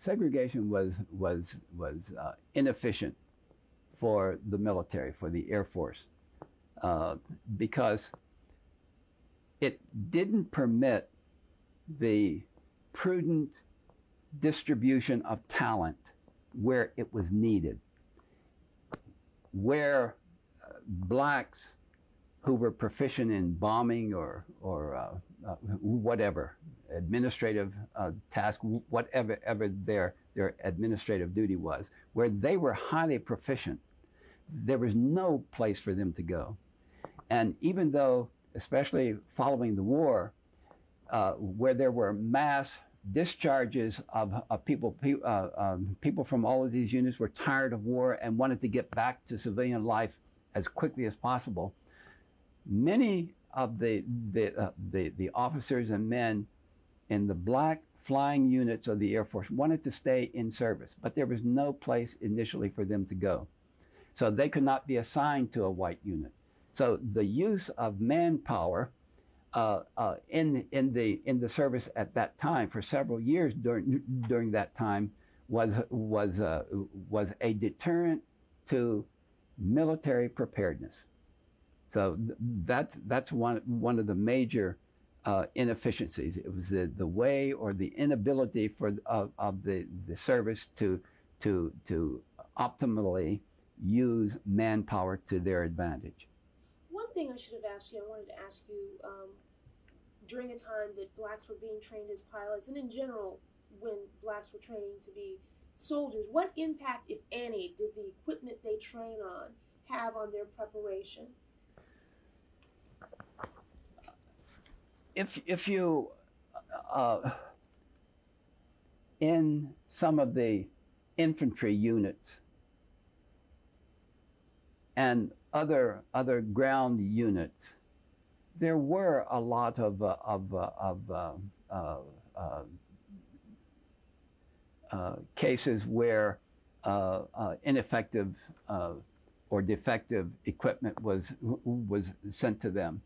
segregation was inefficient for the military, for the Air Force, because it didn't permit the prudent distribution of talent where it was needed, where blacks who were proficient in bombing or whatever, administrative task, whatever their administrative duty was, where they were highly proficient, there was no place for them to go. And even though, especially following the war, where there were mass discharges of people from all of these units were tired of war and wanted to get back to civilian life as quickly as possible, many of the officers and men in the black flying units of the Air Force wanted to stay in service, but there was no place initially for them to go. So they could not be assigned to a white unit. So the use of manpower in the service at that time for several years during that time was a deterrent to military preparedness. So that's one of the major inefficiencies. It was the way or the inability of the service to optimally use manpower to their advantage. One thing I should have asked you, I wanted to ask you, during a time that blacks were being trained as pilots, and in general, when blacks were training to be soldiers, what impact, if any, did the equipment they train on have on their preparation? If you, in some of the infantry units and other ground units, there were a lot of cases where ineffective or defective equipment was sent to them,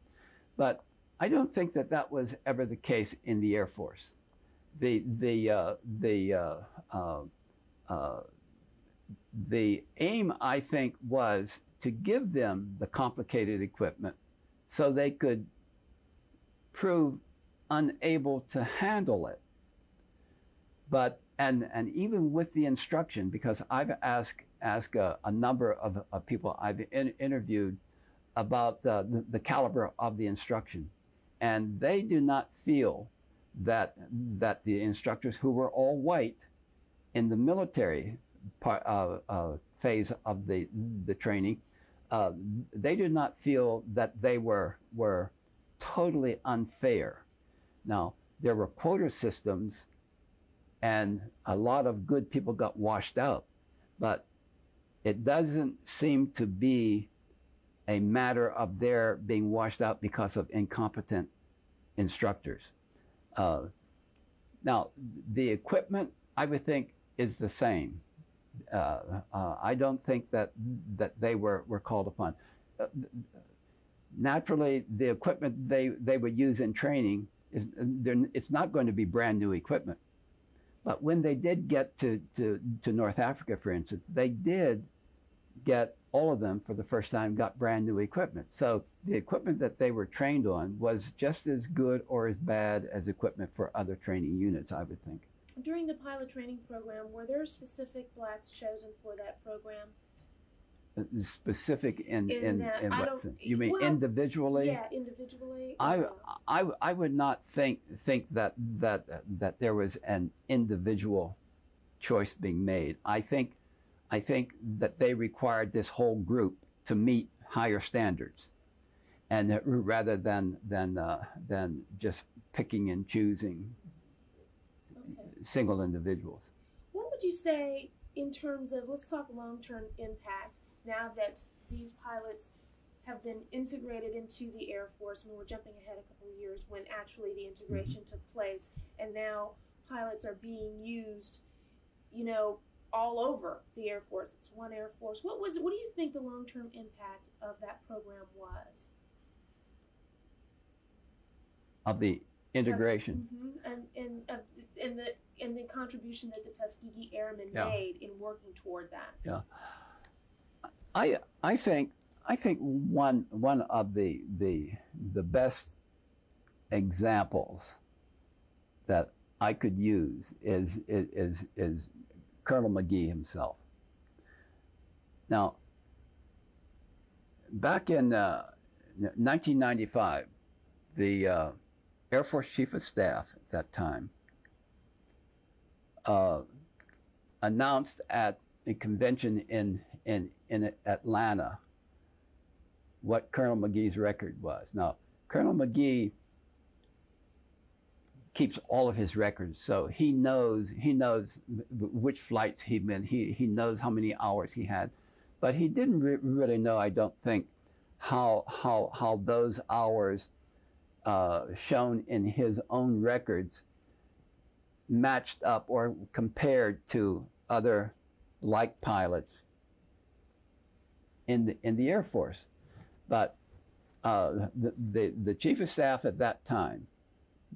but I don't think that was ever the case in the Air Force. The aim, I think, was to give them the complicated equipment so they could prove unable to handle it. But and even with the instruction, because I've asked a number of people I've interviewed about the caliber of the instruction, and they do not feel that the instructors, who were all white in the military phase of the training, they did not feel that they were totally unfair. Now, there were quota systems, and a lot of good people got washed out, but it doesn't seem to be a matter of their being washed out because of incompetent instructors. Now, the equipment, I would think, is the same. I don't think that they were called upon. Naturally, the equipment they would use in training, it's not going to be brand new equipment. But when they did get to North Africa, for instance, they did get, all of them for the first time, got brand new equipment. So the equipment that they were trained on was just as good or as bad as equipment for other training units, I would think. During the pilot training program, were there specific blacks chosen for that program? Specific in what sense? You mean, well, individually? Yeah, individually. I would not think that there was an individual choice being made. I think that they required this whole group to meet higher standards, and rather than just picking and choosing single individuals. What would you say in terms of, let's talk long-term impact, now that these pilots have been integrated into the Air Force? I mean, we're jumping ahead a couple of years when actually the integration took place, and now pilots are being used, you know, all over the Air Force. It's one Air Force. What do you think the long-term impact of that program was? Of the integration. And the contribution that the Tuskegee Airmen Yeah. made in working toward that. Yeah. I think one of the best examples that I could use is Colonel McGee himself. Now, back in 1995, the Air Force Chief of Staff at that time announced at a convention in Atlanta what Colonel McGee's record was. Now, Colonel McGee keeps all of his records, so he knows which flights he'd been. He knows how many hours he had, but he didn't really know, I don't think, how those hours shown in his own records matched up or compared to other like pilots in the Air Force. But the Chief of Staff at that time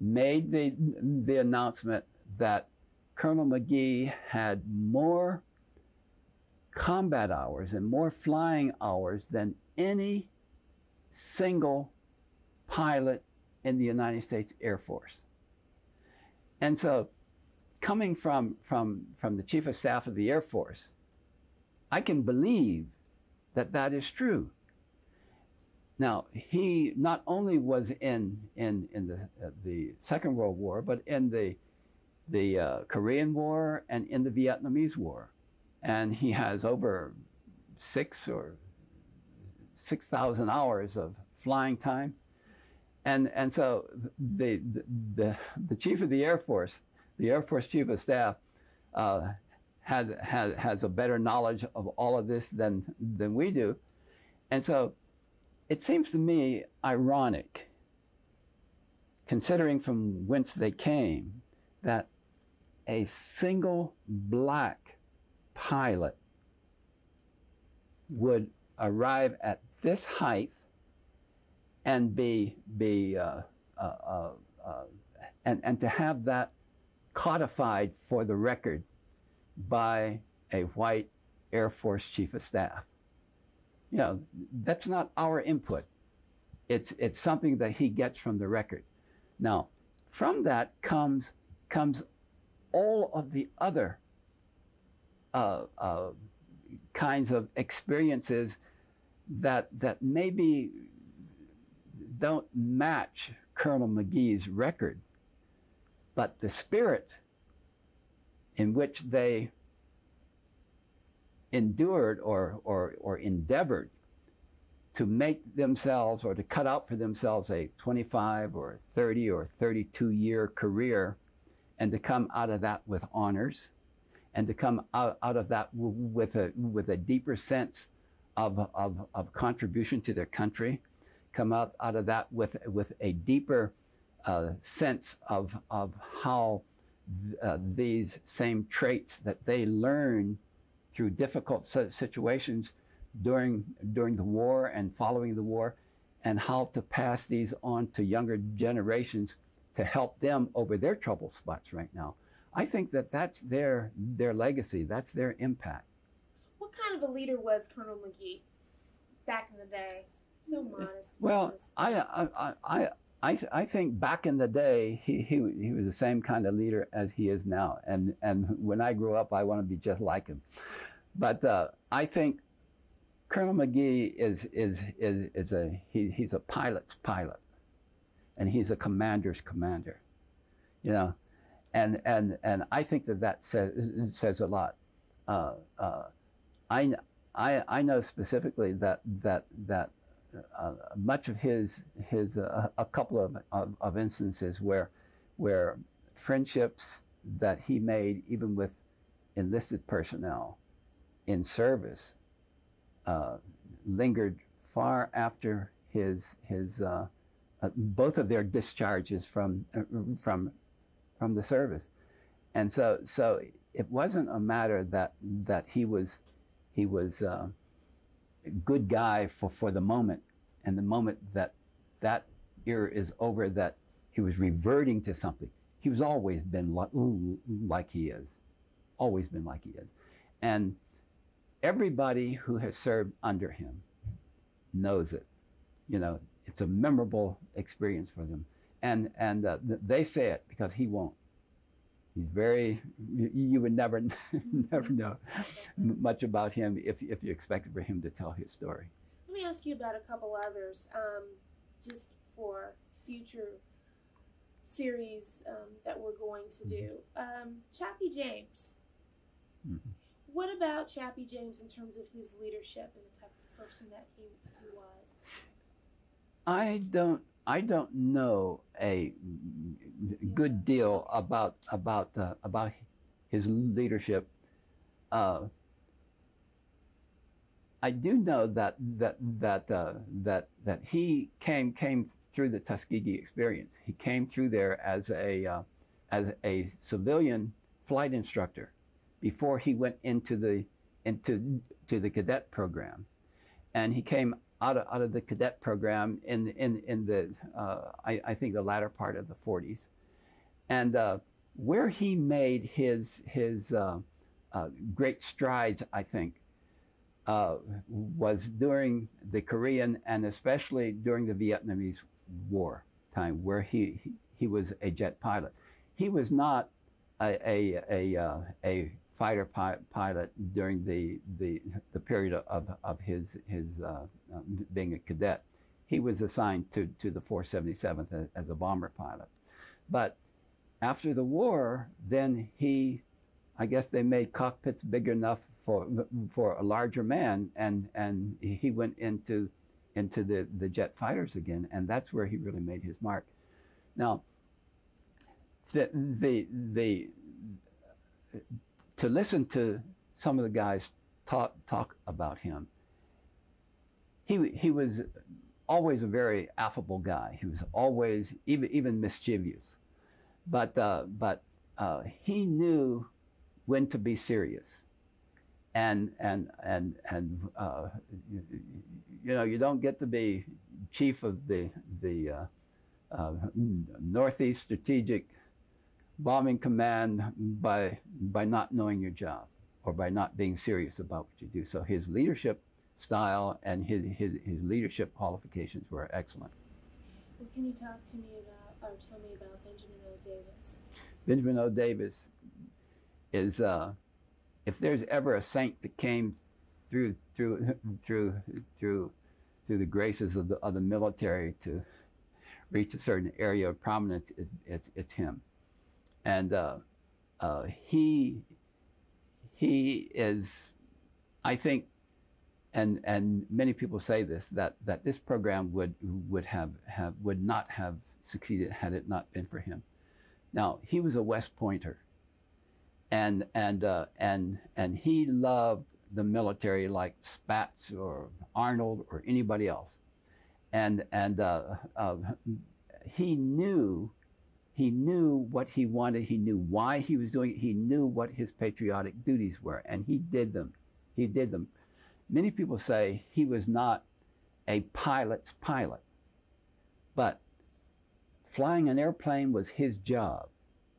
made the announcement that Colonel McGee had more combat hours and more flying hours than any single pilot in the United States Air Force. And so, coming from the Chief of Staff of the Air Force, I can believe that that is true. Now, he not only was in the Second World War, but in the Korean War and in the Vietnamese War, and he has over 6,000 hours of flying time, and so the Chief of the Air Force, the Air Force Chief of Staff, has a better knowledge of all of this than we do, and so. It seems to me ironic, considering from whence they came, that a single black pilot would arrive at this height and and to have that codified for the record by a white Air Force Chief of Staff. You know, that's not our input. It's something that he gets from the record. Now, from that comes all of the other kinds of experiences that maybe don't match Colonel McGee's record, but the spirit in which they endured or endeavored to make themselves or to cut out for themselves a 25 or 30 or 32-year career, and to come out of that with honors, and to come out of that with a deeper sense of contribution to their country, come out of that with a deeper sense of how these same traits that they learn through difficult situations during the war and following the war, and how to pass these on to younger generations to help them over their trouble spots right now. I think that that's their legacy, that's their impact. What kind of a leader was Colonel McGee back in the day? So modest. Well, I think back in the day, he was the same kind of leader as he is now. And when I grew up, I want to be just like him. But I think Colonel McGee he's a pilot's pilot, and he's a commander's commander, you know, and I think that says a lot. I know specifically that much of his a couple of instances where friendships that he made even with enlisted personnel in service lingered far after his both of their discharges from the service, and so it wasn't a matter that he was a good guy for the moment, and the moment that era is over, that He was reverting to something. He was always been like he is, always been like he is. And everybody who has served under him knows it. You know, it's a memorable experience for them. And they say it because he won't. He's very, you would never, never know much about him if you expected for him to tell his story. Let me ask you about a couple others, just for future series that we're going to do. Chappie James. Mm-hmm. What about Chappie James in terms of his leadership and the type of person that he was? I don't know a good deal about his leadership. I do know that he came through the Tuskegee experience. He came through there as a civilian flight instructor before he went into the cadet program, and he came out of the cadet program in the I think the latter part of the 40s, and where he made his great strides, I think, was during the Korean and especially during the Vietnamese War time, where he was a jet pilot. He was not a fighter pilot during the period of his being a cadet. He was assigned to the 477th as a bomber pilot. But after the war, then I guess they made cockpits big enough for a larger man, and he went into the jet fighters again, and that's where he really made his mark. Now, to listen to some of the guys talk about him, he was always a very affable guy. He was always even mischievous, but he knew when to be serious, and you know, you don't get to be chief of the Northeast Strategic Bombing Command by not knowing your job or by not being serious about what you do. So his leadership style and his leadership qualifications were excellent. Well, can you talk to me about, or tell me about Benjamin O. Davis? Benjamin O. Davis is, if there's ever a saint that came through the graces of the military to reach a certain area of prominence, it's him. And he is, I think, and many people say this, that this program would not have succeeded had it not been for him. Now, he was a West Pointer, and he loved the military like Spatz or Arnold or anybody else, and he knew what he wanted. He knew why he was doing it. He knew what his patriotic duties were, and he did them. He did them. Many people say he was not a pilot's pilot, but flying an airplane was his job,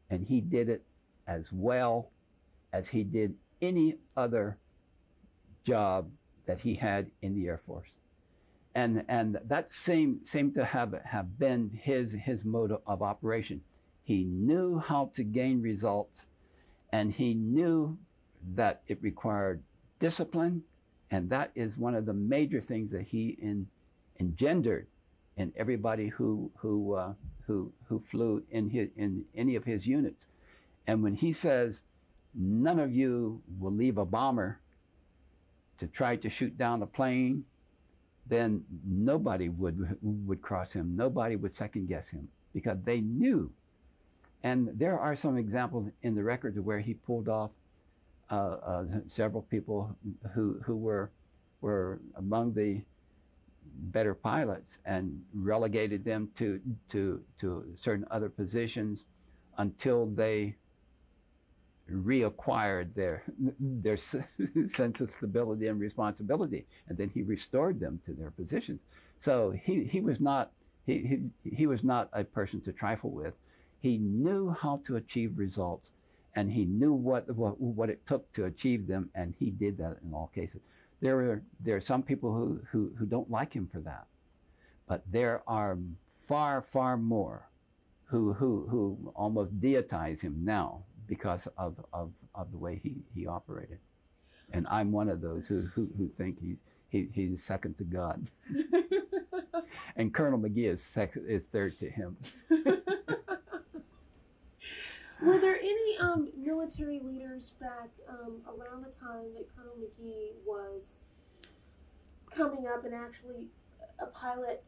and he did it as well as he did any other job that he had in the Air Force. And that seemed to have been his mode of operation. He knew how to gain results, and he knew that it required discipline, and that is one of the major things that he engendered in everybody who flew in any of his units. And when he says, none of you will leave a bomber to try to shoot down a plane, then nobody would cross him. Nobody would second guess him, because they knew. And there are some examples in the records where he pulled off several people who were among the better pilots and relegated them to certain other positions until they reacquired their sense of stability and responsibility, and then he restored them to their positions. So he was not he was not a person to trifle with. He knew how to achieve results, and he knew what it took to achieve them, and he did that in all cases. There are some people who don't like him for that, but there are far more who almost deitize him now because of the way he operated. And I'm one of those who think he's second to God. And Colonel McGee is third to him. Were there any military leaders back around the time that Colonel McGee was coming up and actually a pilot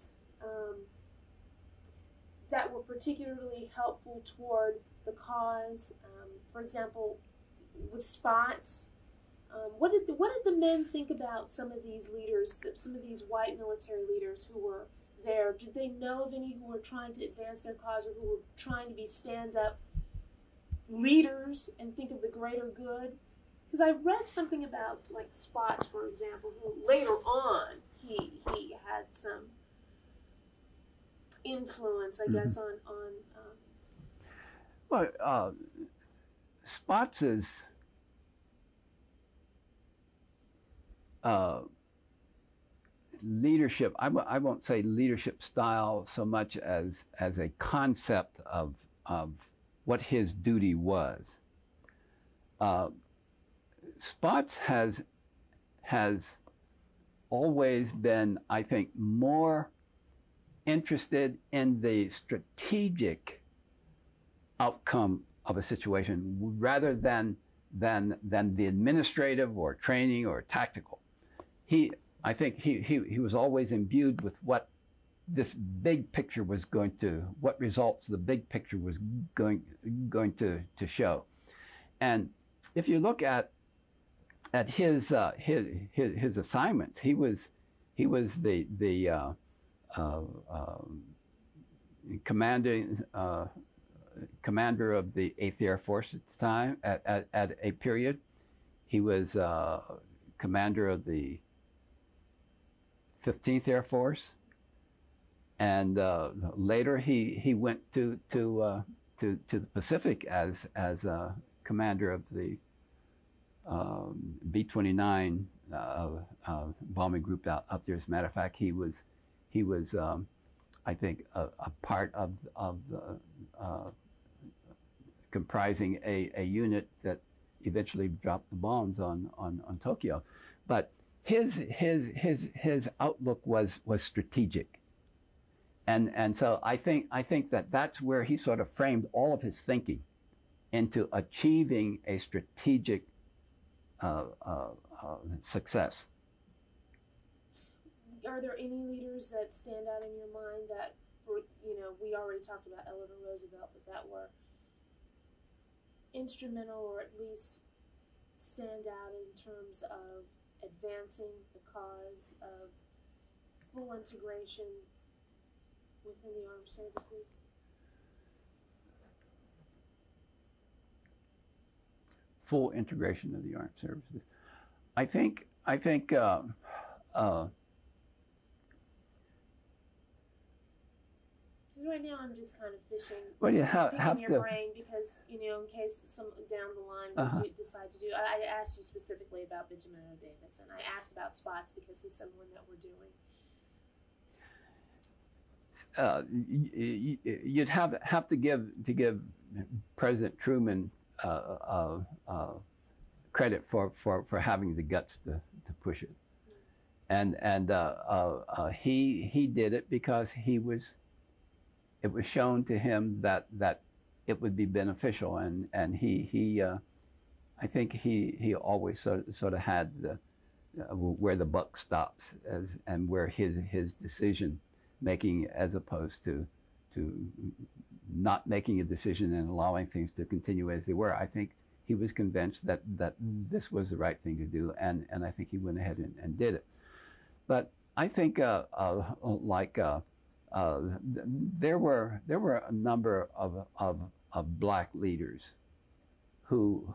that were particularly helpful toward the cause? For example, with Spots, what did the men think about some of these leaders, some of these white military leaders who were there? Did they know of any who were trying to advance their cause or who were trying to be stand-up leaders and think of the greater good? Because I read something about, like, Spots, for example, who later on he had some influence, I guess, on Well, Spots's leadership, I won't say leadership style so much as a concept of what his duty was. Spots has always been, I think, more interested in the strategic outcome of a situation rather than the administrative or training or tactical. I think he was always imbued with what this big picture was going to, what results the big picture was going to show. And if you look at his assignments, he was the commander of the 8th Air Force at the time, at a period. He was commander of the 15th Air Force, and later he went to the Pacific as commander of the B-29 bombing group out there. As a matter of fact, he was I think a part of comprising a unit that eventually dropped the bombs on Tokyo. But his outlook was strategic, and so I think that's where he sort of framed all of his thinking into achieving a strategic success. Are there any leaders that stand out in your mind that, we already talked about Eleanor Roosevelt, but that were instrumental or at least stand out in terms of advancing the cause of full integration within the armed services? Full integration of the armed services. I think right now I'm just kind of fishing well, you have in your to, brain because, in case some down the line we decide to do. I asked you specifically about Benjamin O. Davis, and I asked about Spots because he's someone that we're doing. You'd have to give President Truman credit for having the guts to push it, and he did it because it was shown to him that it would be beneficial, and I think he always sort of had where the buck stops and where his decision making, as opposed to not making a decision and allowing things to continue as they were. I think he was convinced that this was the right thing to do, and I think he went ahead and did it. But I think there were a number of black leaders who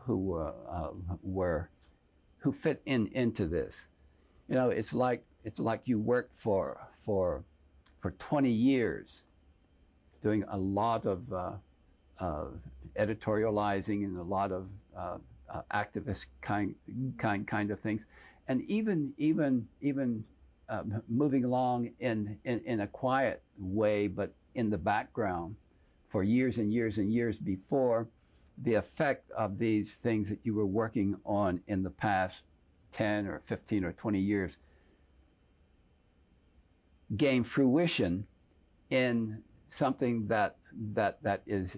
fit into this. It's like you work for for 20 years, doing a lot of editorializing and a lot of activist kind of things, and even moving along in a quiet way, but in the background for years and years and years before the effect of these things that you were working on in the past 10 or 15 or 20 years gain fruition in something that is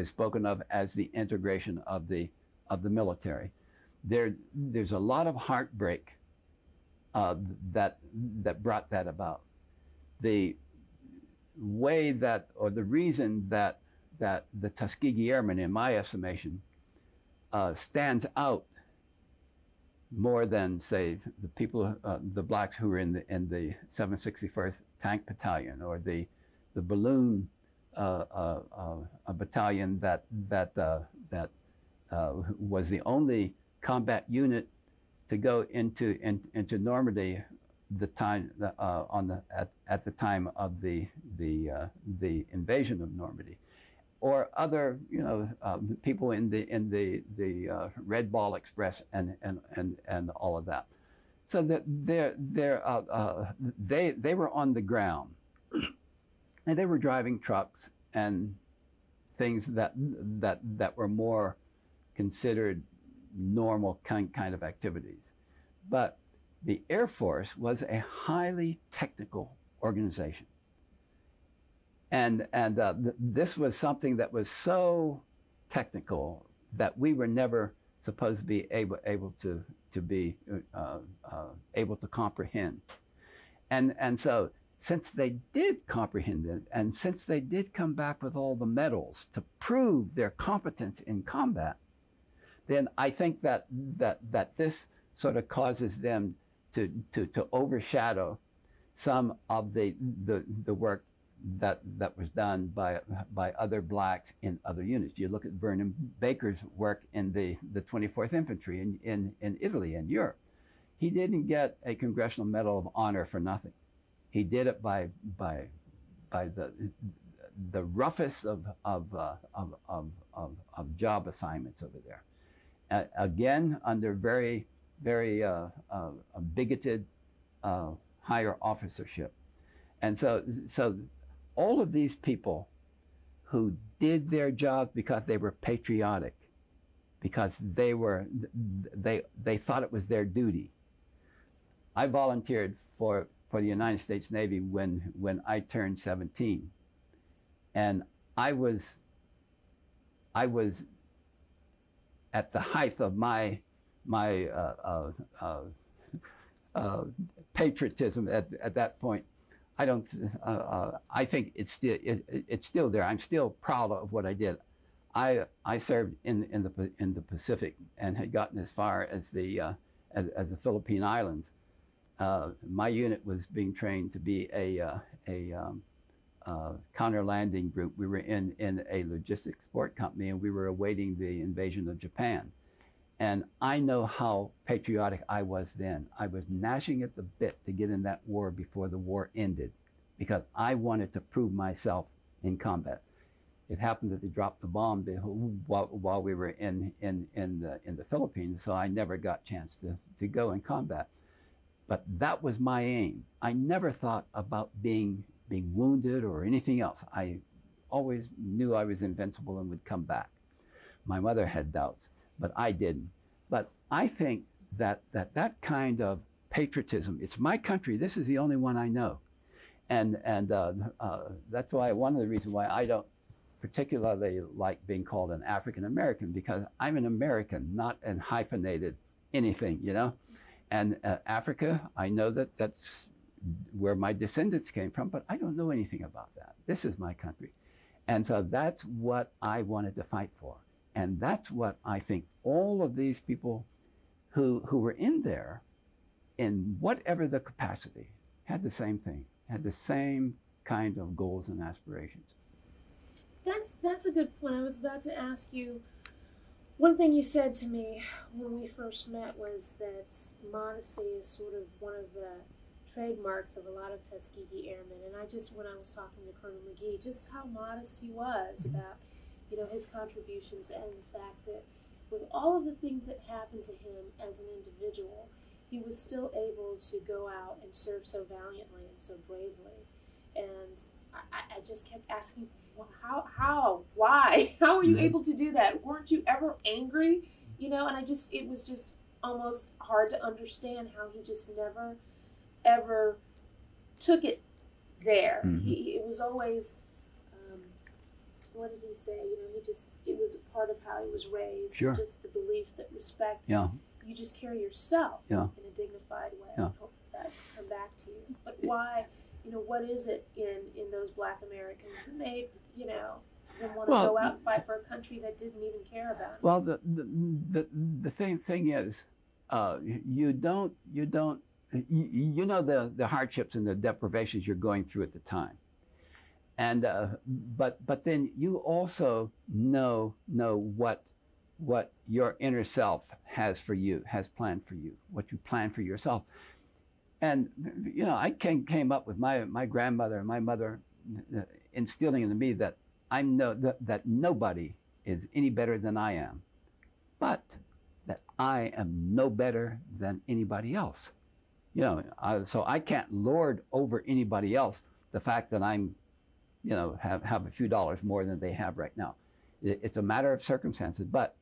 spoken of as the integration of the military. There's a lot of heartbreak that brought that about. The way that, or the reason that the Tuskegee Airmen, in my estimation, stands out more than, say, the people, the blacks who were in the 761st Tank Battalion, or the balloon battalion that was the only combat unit to go into Normandy at the time of the invasion of Normandy, or other people in the Red Ball Express and all of that. So that they were on the ground, and they were driving trucks and things that were more considered normal kind of activities. But the Air Force was a highly technical organization. And this was something that was so technical that we were never supposed to be able to comprehend. And so since they did comprehend it, and since they did come back with all the medals to prove their competence in combat, then I think that this sort of causes them to overshadow some of the work that was done by other blacks in other units. You look at Vernon Baker's work in the 24th Infantry in Italy and Europe. He didn't get a Congressional Medal of Honor for nothing. He did it by the roughest of job assignments over there. Again, under very bigoted higher officership. And so all of these people who did their jobs because they were patriotic, because they thought it was their duty. I volunteered for the United States Navy when I turned 17, and I was at the height of my patriotism at that point. I think it's still there. I'm still proud of what I did. I served in the Pacific and had gotten as far as the Philippine Islands. My unit was being trained to be a counter landing group. We were in a logistics support company, and we were awaiting the invasion of Japan. And I know how patriotic I was then. I was gnashing at the bit to get in that war before the war ended, because I wanted to prove myself in combat. It happened that they dropped the bomb while we were in the Philippines, so I never got a chance to go in combat. But that was my aim. I never thought about being wounded or anything else. I always knew I was invincible and would come back. My mother had doubts, but I didn't. But I think that kind of patriotism, it's my country, this is the only one I know. And that's why, one of the reasons why I don't particularly like being called an African American, because I'm an American, not an hyphenated anything, you know? And Africa, I know that's where my descendants came from, but I don't know anything about that. This is my country. And so that's what I wanted to fight for. And that's what I think all of these people who were in there, in whatever the capacity, had the same thing, had the same kind of goals and aspirations. That's a good point. I was about to ask you, one thing you said to me when we first met was that modesty is sort of one of the trademarks of a lot of Tuskegee Airmen. And when I was talking to Colonel McGee, just how modest he was about, his contributions, and the fact that with all of the things that happened to him as an individual, he was still able to go out and serve so valiantly and so bravely. And I just kept asking, why? How were you able to do that? Weren't you ever angry? And it was just almost hard to understand how he just never, ever took it there. Mm-hmm. It was always, what did he say? It was part of how he was raised. Sure. Just the belief that respect, Yeah. you just carry yourself Yeah. in a dignified way. Yeah. I hope that come back to you. But why, what is it in those Black Americans that made, them want to go out and fight for a country that didn't even care about them? Well, the thing is, you know the hardships and the deprivations you're going through at the time, and but then you also know what your inner self has for you, has planned for you, what you plan for yourself. And I came up with my grandmother and my mother instilling in me that I know that nobody is any better than I am, but that I am no better than anybody else. So I can't lord over anybody else the fact that I'm, have a few dollars more than they have right now. It's a matter of circumstances. But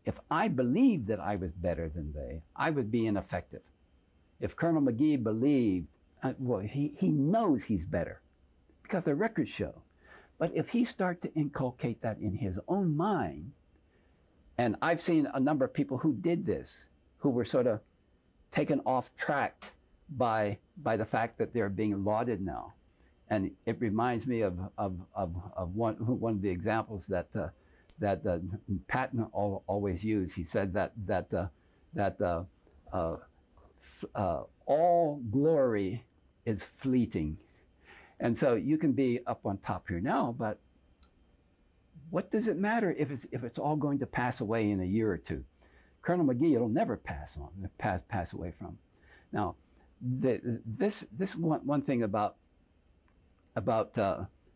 if I believed that I was better than they, I would be ineffective. If Colonel McGee believed, he knows he's better because the records show. But if he starts to inculcate that in his own mind, and I've seen a number of people who did this, who were sort of taken off track by the fact that they're being lauded now. And it reminds me of one of the examples that Patton always used. He said that all glory is fleeting. And so you can be up on top here now, but what does it matter if it's all going to pass away in a year or two? Colonel McGee, it'll never pass away from. Now, this one thing about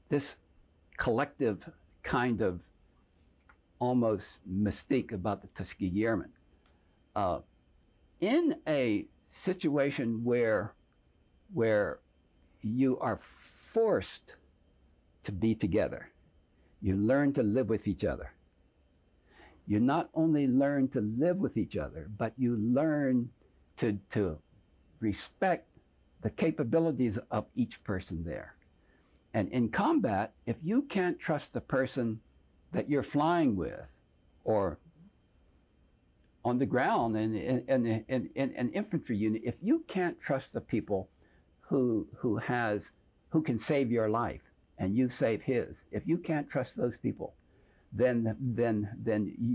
this collective kind of almost mystique about the Tuskegee Airmen. In a situation where you are forced to be together, you learn to live with each other. You not only learn to live with each other, but you learn to respect the capabilities of each person there. And in combat, if you can't trust the person that you're flying with, or on the ground in an infantry unit, if you can't trust the people who can save your life and you save his, if you can't trust those people, then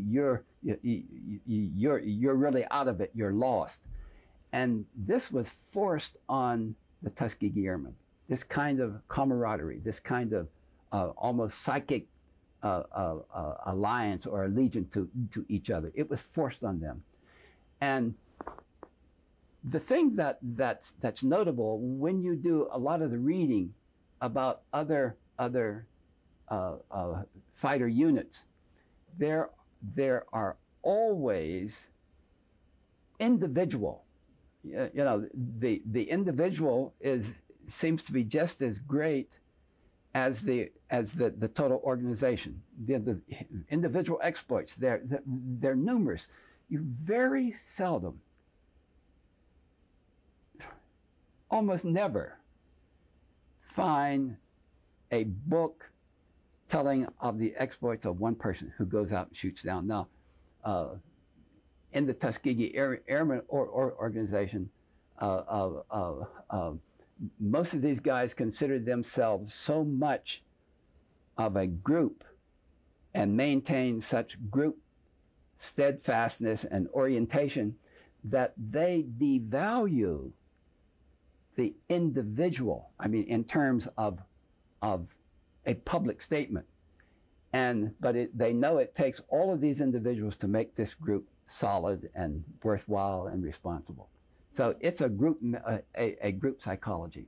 you're really out of it. You're lost. And this was forced on the Tuskegee Airmen. This kind of camaraderie, this kind of almost psychic alliance or allegiance to each other. It was forced on them. And the thing that's notable when you do a lot of the reading about other fighter units, there are always individual. The individual seems to be just as great as the total organization. The individual exploits, they're numerous. You very seldom, almost never, find a book telling of the exploits of one person who goes out and shoots down. Now, in the Tuskegee Airmen organization, most of these guys considered themselves so much of a group and maintained such group steadfastness and orientation that they devalue the individual, I mean, in terms of a public statement. But they know it takes all of these individuals to make this group solid and worthwhile and responsible. So it's a group psychology.